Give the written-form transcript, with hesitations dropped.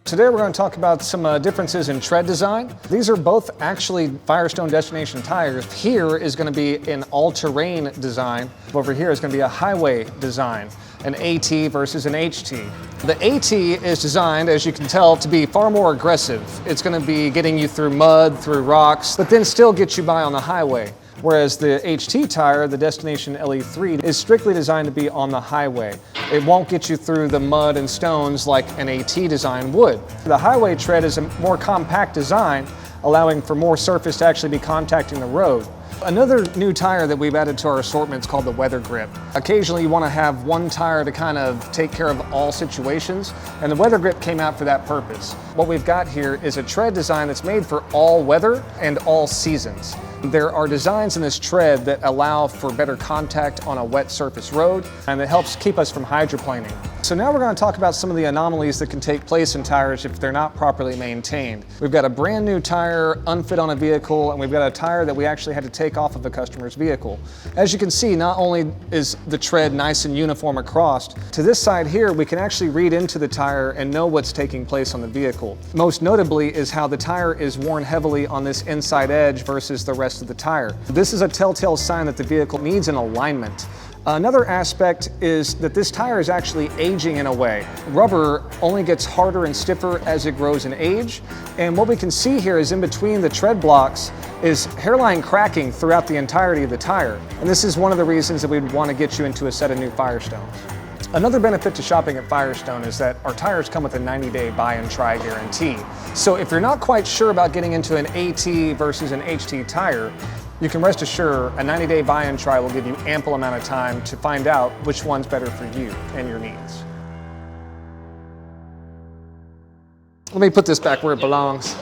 Today we're going to talk about some differences in tread design. These are both actually Firestone destination tires. Here is going to be an all-terrain design. Over here is going to be a highway design, an AT versus an HT. The AT is designed, as you can tell, to be far more aggressive. It's going to be getting you through mud, through rocks, but then still get you by on the highway. Whereas the HT tire, the Destination LE3, is strictly designed to be on the highway. It won't get you through the mud and stones like an AT design would. The highway tread is a more compact design, allowing for more surface to actually be contacting the road. Another new tire that we've added to our assortment is called the Weather Grip. Occasionally you want to have one tire to kind of take care of all situations, and the Weather Grip came out for that purpose. What we've got here is a tread design that's made for all weather and all seasons. There are designs in this tread that allow for better contact on a wet surface road, and it helps keep us from hydroplaning. So now we're going to talk about some of the anomalies that can take place in tires if they're not properly maintained. We've got a brand new tire unfit on a vehicle, and we've got a tire that we actually had to take off of a customer's vehicle. As you can see, not only is the tread nice and uniform across, to this side here we can actually read into the tire and know what's taking place on the vehicle. Most notably is how the tire is worn heavily on this inside edge versus the rest of the tire. This is a telltale sign that the vehicle needs an alignment. Another aspect is that this tire is actually aging in a way. Rubber only gets harder and stiffer as it grows in age, and what we can see here is in between the tread blocks is hairline cracking throughout the entirety of the tire. And this is one of the reasons that we'd want to get you into a set of new Firestones. Another benefit to shopping at Firestone is that our tires come with a 90-day buy and try guarantee. So if you're not quite sure about getting into an AT versus an HT tire, you can rest assured a 90-day buy and try will give you ample amount of time to find out which one's better for you and your needs. Let me put this back where it belongs.